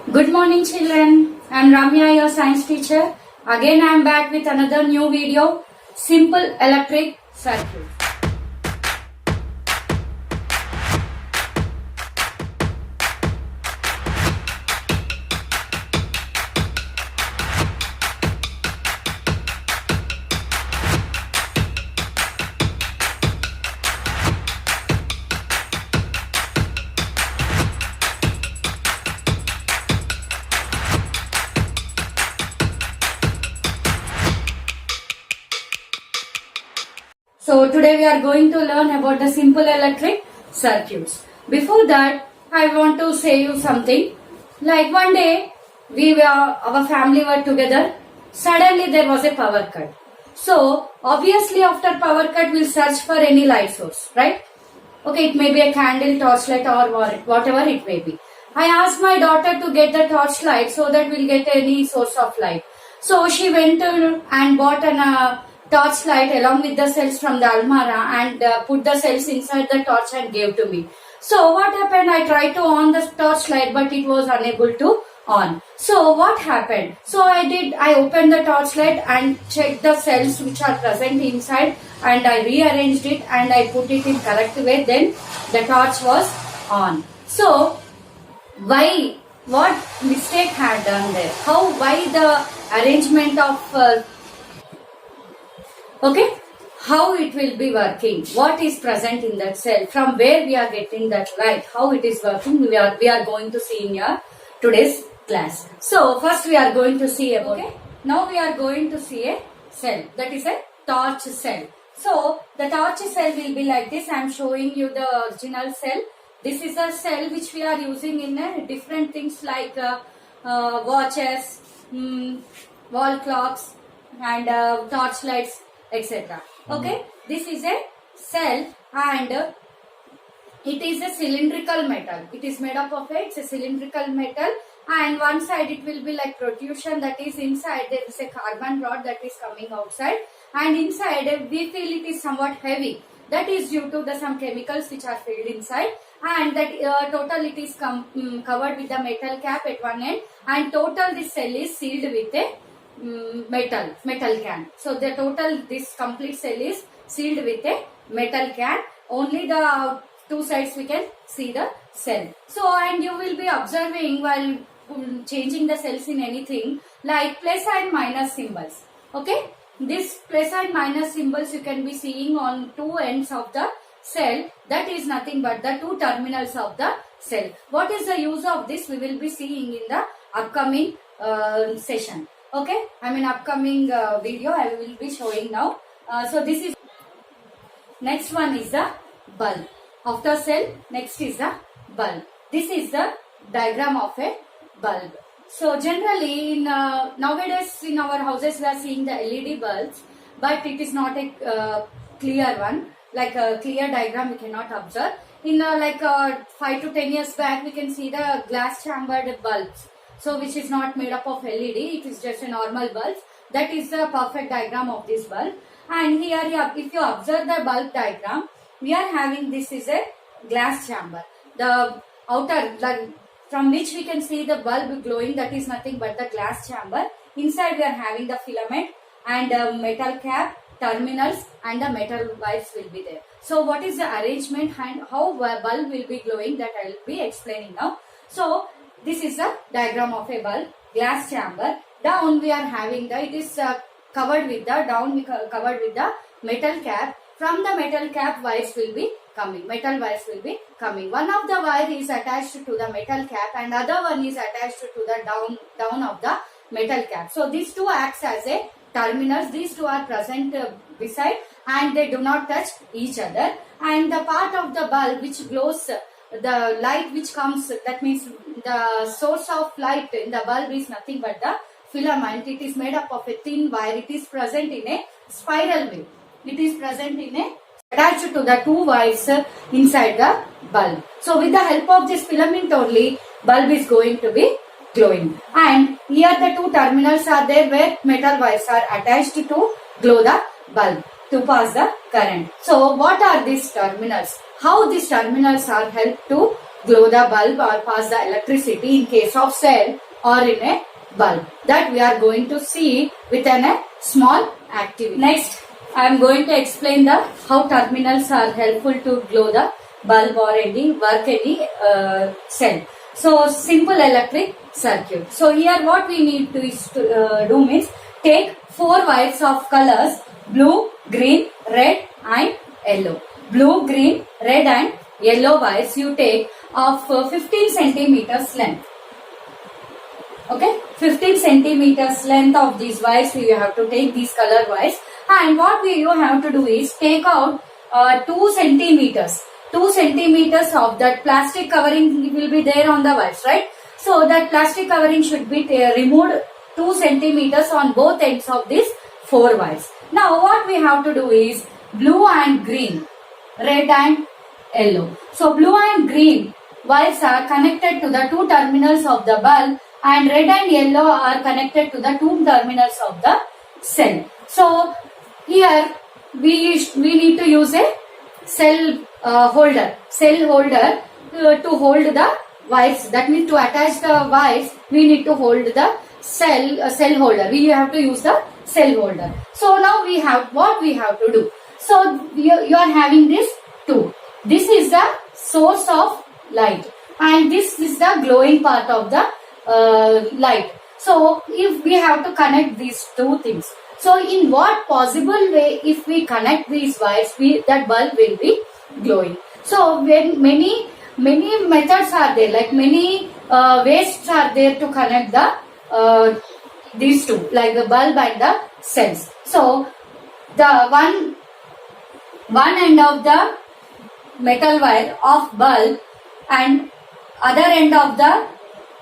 Good morning children, I am Ramya, your science teacher. Again I am back with another new video, simple electric circuit. So today we are going to learn about the simple electric circuits. Before that, I want to say you something. Like one day, our family were together. Suddenly there was a power cut. So obviously after power cut, we'll search for any light source, right? Okay, it may be a candle, torchlight or whatever it may be. I asked my daughter to get the torchlight so that we'll get any source of light. So she went and bought an torchlight along with the cells from the almara and put the cells inside the torch and gave to me. So what happened? I tried to on the torchlight but it was unable to on. So what happened? So I opened the torchlight and checked the cells which are present inside and I rearranged it and I put it in correct way. Then the torch was on. So what mistake had done there? Why the arrangement of okay, how it will be working, what is present in that cell, from where we are getting that light, how it is working, we are going to see in your today's class. So first we are going to see about, okay, now we are going to see a cell, that is a torch cell. So the torch cell will be like this. I am showing you the original cell. This is a cell which we are using in different things like watches, wall clocks and torch lights, etc. Okay, this is a cell and it is a cylindrical metal. It is made up of it's a cylindrical metal and one side it will be like protrusion, that is inside there is a carbon rod that is coming outside and inside we feel it is somewhat heavy. That is due to some chemicals which are filled inside and that total it is covered with the metal cap at one end and total this cell is sealed with a metal can. So the total this complete cell is sealed with a metal can. Only the two sides we can see the cell. So and you will be observing while changing the cells in anything like plus and minus symbols. Okay, this plus and minus symbols you can be seeing on two ends of the cell. That is nothing but the two terminals of the cell. What is the use of this? We will be seeing in the upcoming session. Okay, I mean upcoming video I will be showing now. So this is, next one is the bulb. After cell, next is the bulb. This is the diagram of a bulb. So generally in nowadays in our houses we are seeing the LED bulbs, but it is not a clear one, like a clear diagram we cannot observe. In 5 to 10 years back we can see the glass chambered bulbs. So which is not made up of LED, it is just a normal bulb. That is the perfect diagram of this bulb. And here if you observe the bulb diagram, we are having this is a glass chamber. The outer, from which we can see the bulb glowing, that is nothing but the glass chamber. Inside we are having the filament and metal cap, terminals and the metal wires will be there. So what is the arrangement and how bulb will be glowing, that I will be explaining now. So this is a diagram of a bulb, glass chamber. Down we are having it is covered with the metal cap. From the metal cap wires will be coming, metal wires will be coming. One of the wire is attached to the metal cap and other one is attached to the down of the metal cap. So these two acts as a terminals. These two are present beside and they do not touch each other. And the part of the bulb which glows, the light which comes, that means the source of light in the bulb is nothing but the filament. It is made up of a thin wire. It is present in a spiral way. It is present in a attached to the two wires inside the bulb. So with the help of this filament only, bulb is going to be glowing. And here the two terminals are there where metal wires are attached to glow the bulb to pass the current. So what are these terminals? How these terminals are helped to glow the bulb or pass the electricity in case of cell or in a bulb. That we are going to see within a small activity. Next, I am going to explain the how terminals are helpful to glow the bulb or any cell. So simple electric circuit. So here what we need to do means take 4 wires of colors blue, green, red and yellow. Blue, green, red and yellow wires you take of 15 centimeters length. Okay, 15 centimeters length of these wires you have to take these color wires, and what you have to do is take out 2 centimeters. 2 centimeters of that plastic covering will be there on the wires, right? So that plastic covering should be removed 2 centimeters on both ends of these 4 wires. Now what we have to do is blue and green, red and yellow. So blue and green wires are connected to the 2 terminals of the bulb, and red and yellow are connected to the 2 terminals of the cell. So here we need to use a cell holder to hold the wires. That means to attach the wires we need to hold the cell holder. We have to use the cell holder. So now we have what we have to do. So you are having this 2. This is the source of light and this is the glowing part of the light. So if we have to connect these 2 things, so in what possible way if we connect these wires, that bulb will be glowing. So when many methods are there, like many ways are there to connect the these 2, like the bulb and the cells. So the one end of the metal wire of bulb and other end of the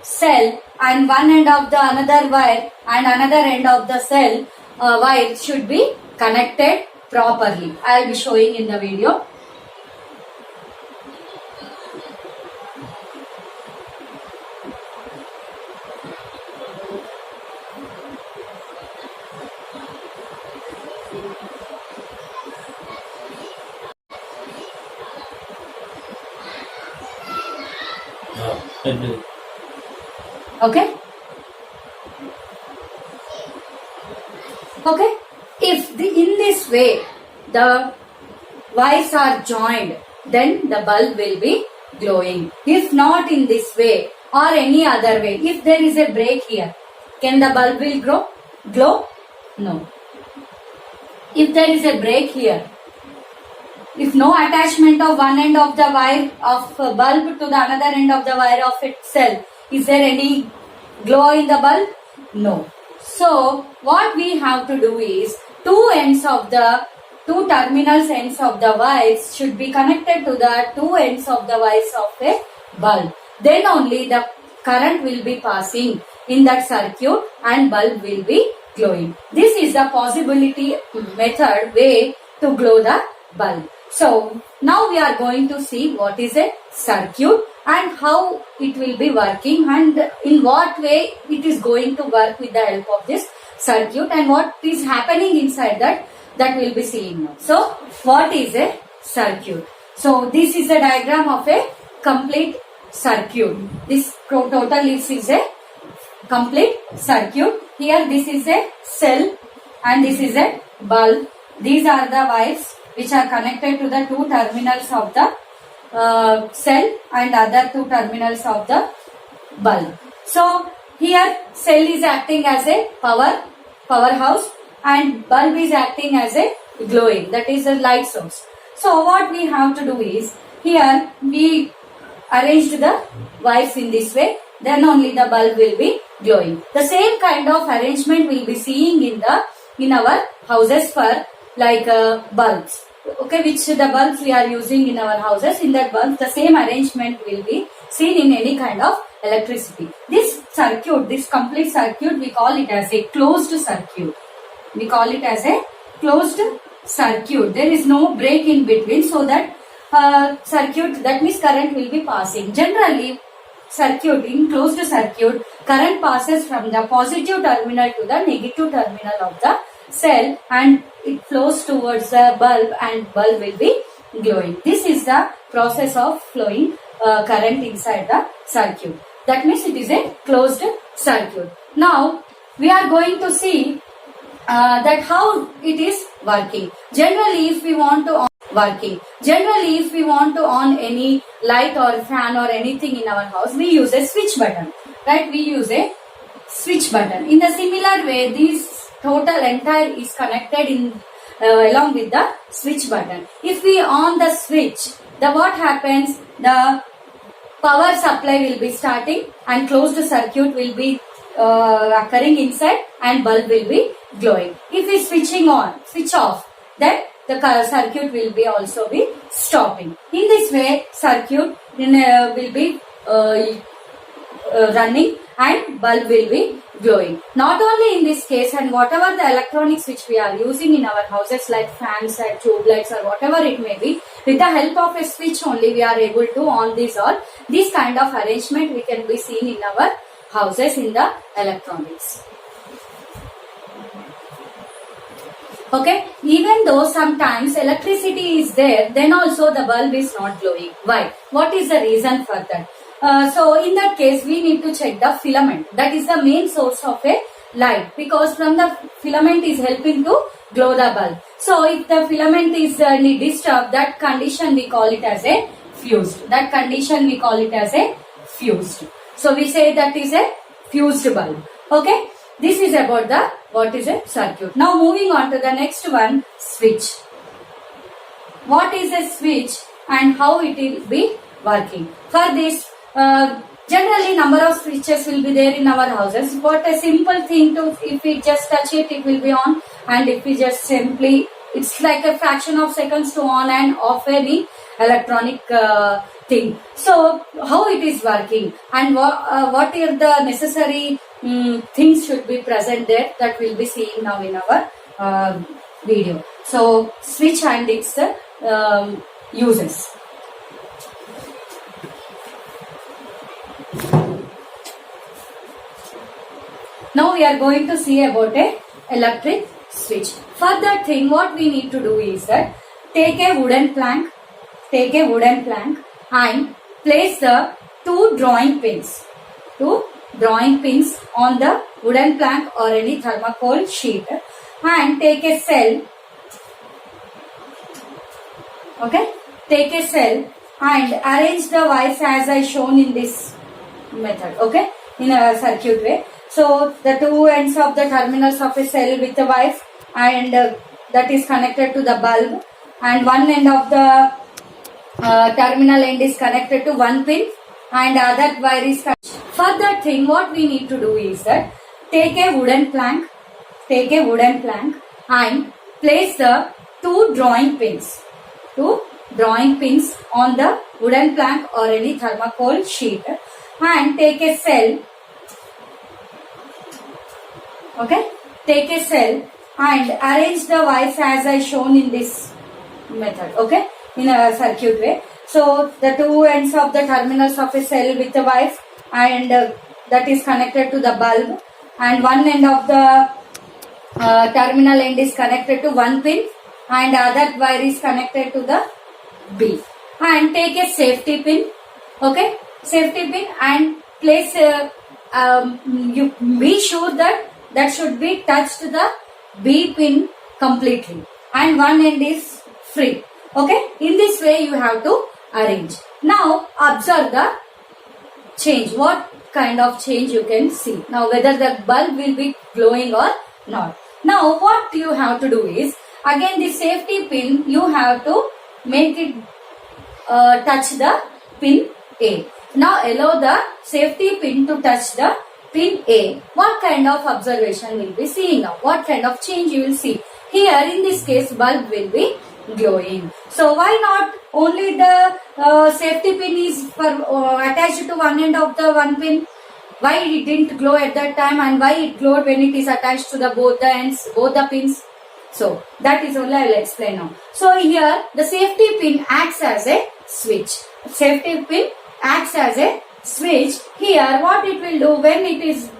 cell and one end of the another wire and another end of the cell wire should be connected properly. I will be showing in the video. Okay. Okay. If in this way the wires are joined, then the bulb will be glowing. If not in this way or any other way, if there is a break here, can the bulb will glow? No. If there is a break here, if no attachment of one end of the wire of bulb to the another end of the wire of itself, is there any glow in the bulb? No. So what we have to do is 2 terminals ends of the wires should be connected to the 2 ends of the wires of a bulb. Then only the current will be passing in that circuit and bulb will be glowing. This is the possibility method way to glow the bulb. So now we are going to see what is a circuit and how it will be working and in what way it is going to work with the help of this circuit and what is happening inside that will be seeing now. So what is a circuit? So this is a diagram of a complete circuit. This total is a complete circuit. Here this is a cell and this is a bulb. These are the wires which are connected to the 2 terminals of the cell and other 2 terminals of the bulb. So here cell is acting as a powerhouse and bulb is acting as a glowing, that is a light source. So what we have to do is here we arranged the wires in this way, then only the bulb will be glowing. The same kind of arrangement we will be seeing in our houses for like bulbs. Okay, which the bulbs we are using in our houses, in that bulb the same arrangement will be seen in any kind of electricity. This circuit, this complete circuit, we call it as a closed circuit. We call it as a closed circuit. There is no break in between, so that circuit, that means current will be passing. Generally circuit, in closed circuit, current passes from the positive terminal to the negative terminal of the cell and it flows towards the bulb and bulb will be glowing. This is the process of flowing current inside the circuit. That means it is a closed circuit. Now we are going to see that how it is working. Generally, if we want to on any light or fan or anything in our house, we use a switch button, right? We use a switch button. In the similar way, this total entire is connected in along with the switch button. If we on the switch, what happens? The power supply will be starting and closed circuit will be occurring inside and bulb will be glowing. If we switch off, then the circuit will be also be stopping. In this way, circuit will be running and bulb will be glowing. Not only in this case, and whatever the electronics which we are using in our houses like fans and tube lights or whatever it may be, with the help of a switch only we are able to on this or this kind of arrangement we can be seen in our houses in the electronics. Okay, even though sometimes electricity is there, then also the bulb is not glowing. Why? What is the reason for that? So in that case, we need to check the filament. That is the main source of a light, because from the filament is helping to glow the bulb. So if the filament is disturbed, that condition we call it as a fused. That condition we call it as a fused. So we say that is a fused bulb. Okay. This is about the what is a circuit. Now moving on to the next one, switch. What is a switch and how it will be working? For this, generally number of switches will be there in our houses. But a simple thing to, if we just touch it, it will be on, and if we just simply, it's like a fraction of seconds to on and off any electronic thing. So how it is working and what are the necessary things should be present there, that we'll be seeing now in our video. So switch and its uses. Now we are going to see about a electric switch. For that thing, what we need to do is that take a wooden plank and place the two drawing pins on the wooden plank or any thermocol sheet, and take a cell. Okay, take a cell and arrange the wires as I shown in this method. Okay, in a circuit way. So the two ends of the terminals of a cell with the wires, and that is connected to the bulb, and one end of the terminal end is connected to one pin and other wire is connected. For that thing, what we need to do is that take a wooden plank and place the two drawing pins on the wooden plank or any thermocol sheet, and take a cell. Okay, take a cell and arrange the wires as I shown in this method. Okay, in a circuit way. So the two ends of the terminals of a cell with the wires, and that is connected to the bulb, and one end of the terminal end is connected to one pin and other wire is connected to the B, and take a safety pin. Okay, safety pin, and place you be sure that should be touched the B pin completely and one end is free. Okay, in this way you have to arrange. Now observe the change. What kind of change you can see. Now whether the bulb will be glowing or not. Now what you have to do is, again the safety pin you have to make it touch the pin A. Now allow the safety pin to touch the pin A. What kind of observation will be seeing now? What kind of change you will see? Here in this case bulb will be glowing. So why not only the safety pin is attached to one end of the one pin? Why it didn't glow at that time, and why it glowed when it is attached to the both the ends, both the pins? So that is only I will explain now. So here the safety pin acts as a switch. Safety pin acts as a switch. Here what it will do, when it is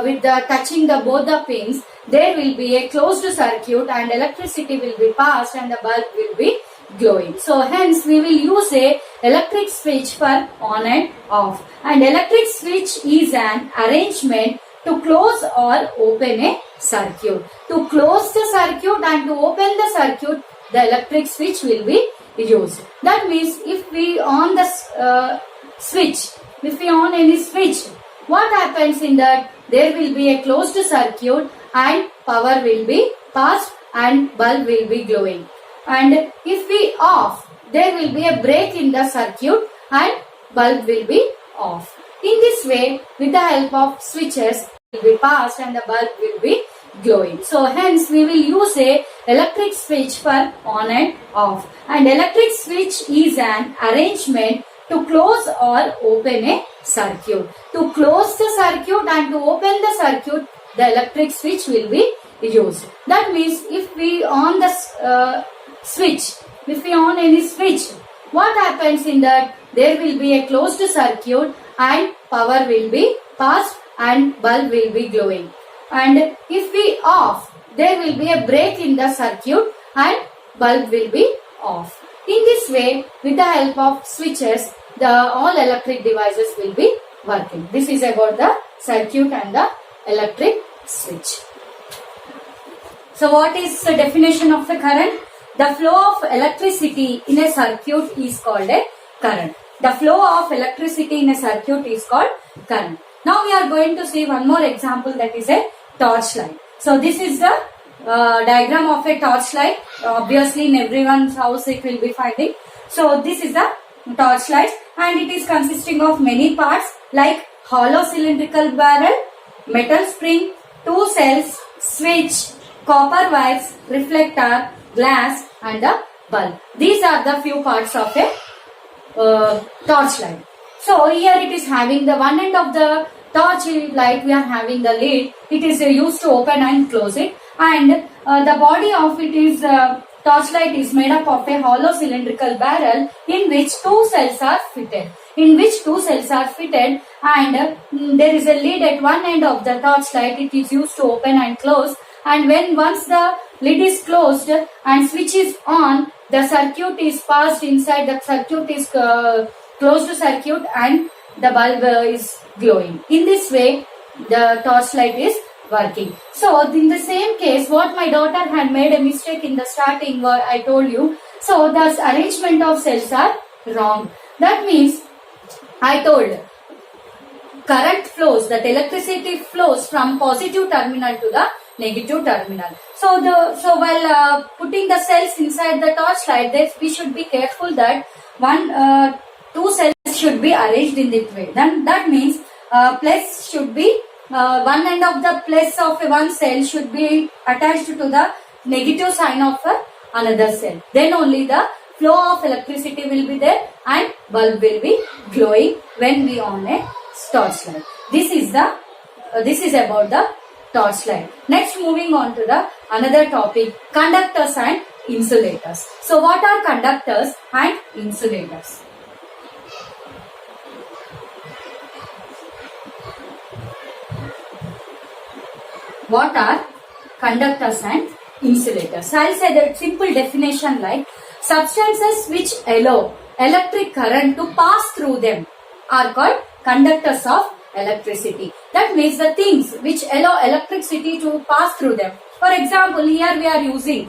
with the touching the both the pins, there will be a closed circuit and electricity will be passed and the bulb will be glowing. So hence we will use a electric switch for on and off. And electric switch is an arrangement to close or open a circuit. To close the circuit and to open the circuit, the electric switch will be used. That means if we on the switch, if we on any switch, what happens in that? There will be a closed circuit and power will be passed and bulb will be glowing. And if we off, there will be a break in the circuit and bulb will be off. In this way, with the help of switches, will be passed and the bulb will be glowing. So hence we will use a electric switch for on and off. And electric switch is an arrangement to close or open a circuit. To close the circuit and to open the circuit, the electric switch will be used. That means if we on the switch, if we on any switch, what happens in that? There will be a closed circuit and power will be passed and bulb will be glowing. And if we off, there will be a break in the circuit and bulb will be off. In this way, with the help of switches, the all electric devices will be working. This is about the circuit and the electric switch. So what is the definition of the current? The flow of electricity in a circuit is called a current. The flow of electricity in a circuit is called current. Now we are going to see one more example, that is a torchlight. So this is the diagram of a torchlight. Obviously in everyone's house it will be finding. So this is the torchlight and it is consisting of many parts like hollow cylindrical barrel, metal spring, two cells, switch, copper wires, reflector, glass and the bulb. These are the few parts of a torchlight. So here it is having the one end of the torch light, we are having the lid. It is used to open and close it, and the body of it is torchlight is made up of a hollow cylindrical barrel in which two cells are fitted. And there is a lid at one end of the torchlight. It is used to open and close, and once the lid is closed and switch is on, the circuit is passed inside. The circuit is closed circuit and the bulb is glowing. In this way, the torchlight is working. So in the same case, what my daughter had made a mistake in the starting, what I told you. So the arrangement of cells are wrong. That means I told current flows, that electricity flows from positive terminal to the negative terminal. So while putting the cells inside the torchlight, we should be careful that two cells should be arranged in this way. Then that means plus should be one end of the plus of one cell should be attached to the negative sign of another cell. Then only the flow of electricity will be there and bulb will be glowing when we on a torchlight. This is about the torchlight. Next, moving on to the another topic, conductors and insulators. So what are conductors and insulators? What are conductors and insulators? So I'll say the simple definition like substances which allow electric current to pass through them are called conductors of electricity. That means the things which allow electricity to pass through them. For example, here we are using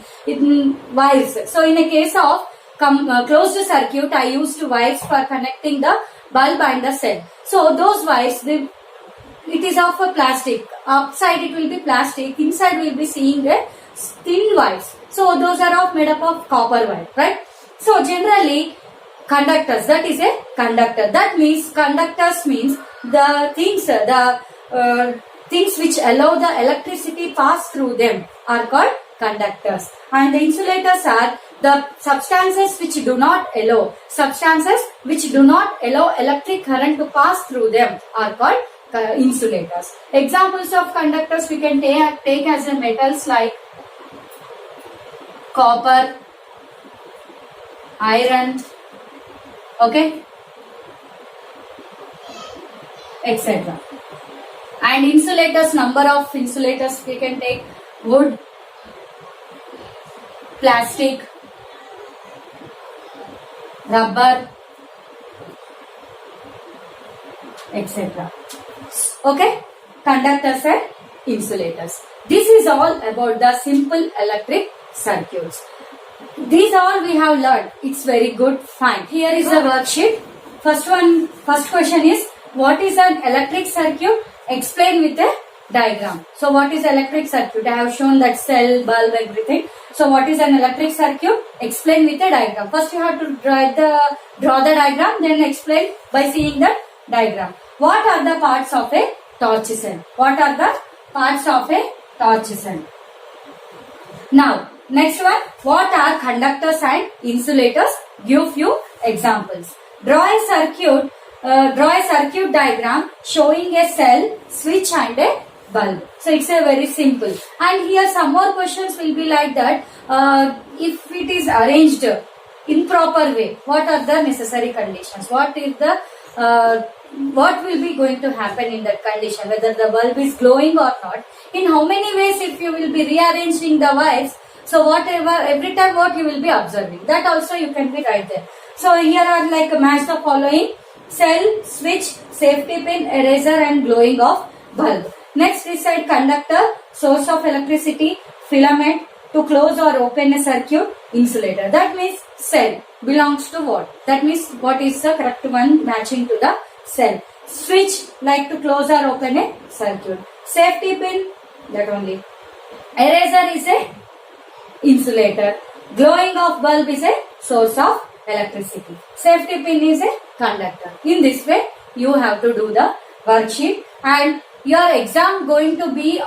wires. So in a case of closed circuit, I used wires for connecting the bulb and the cell. So those wires, it is of a plastic. Outside it will be plastic. Inside we will be seeing a thin wires. So those are made up of copper wire, right? So generally conductors, that is a conductor. That means conductors means the things which allow the electricity pass through them are called conductors. And the insulators are the substances which do not allow electric current to pass through them are called insulators. Examples of conductors we can take as a metals like copper, iron, okay, etc. And insulators, number of insulators we can take: wood, plastic, rubber, etc. Okay, conductors and insulators. This is all about the simple electric circuits. These all we have learned. It's very good. Fine. Here is the worksheet. First question is, what is an electric circuit? Explain with a diagram. So what is electric circuit? I have shown that cell, bulb, everything. So what is an electric circuit? Explain with a diagram. First you have to draw the diagram, then explain by seeing the diagram. What are the parts of a torch cell? What are the parts of a torch cell? Now, next one, what are conductors and insulators? Give few examples. Draw a circuit diagram showing a cell, switch and a bulb. So it's a very simple. And here some more questions will be like that. If it is arranged in proper way, what are the necessary conditions? What will be going to happen in that condition? Whether the bulb is glowing or not. In how many ways if you will be rearranging the wires. So whatever, every time what you will be observing. That also you can be right there. So here are like match the following: cell, switch, safety pin, eraser and glowing of bulb. Next is side conductor, source of electricity, filament, to close or open a circuit, insulator. That means cell belongs to what? That means what is the correct one matching to the cell. Switch, like to close or open a circuit. Safety pin, that only. Eraser is a insulator. Glowing of bulb is a source of electricity. Safety pin is a conductor. In this way, you have to do the worksheet, and your exam going to be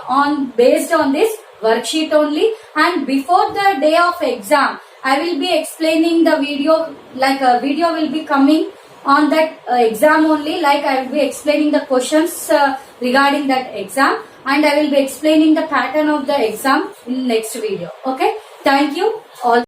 based on this worksheet only. And before the day of exam, I will be explaining the video, like a video will be coming on that exam only, like I will be explaining the questions regarding that exam, and I will be explaining the pattern of the exam in next video. Okay, thank you all.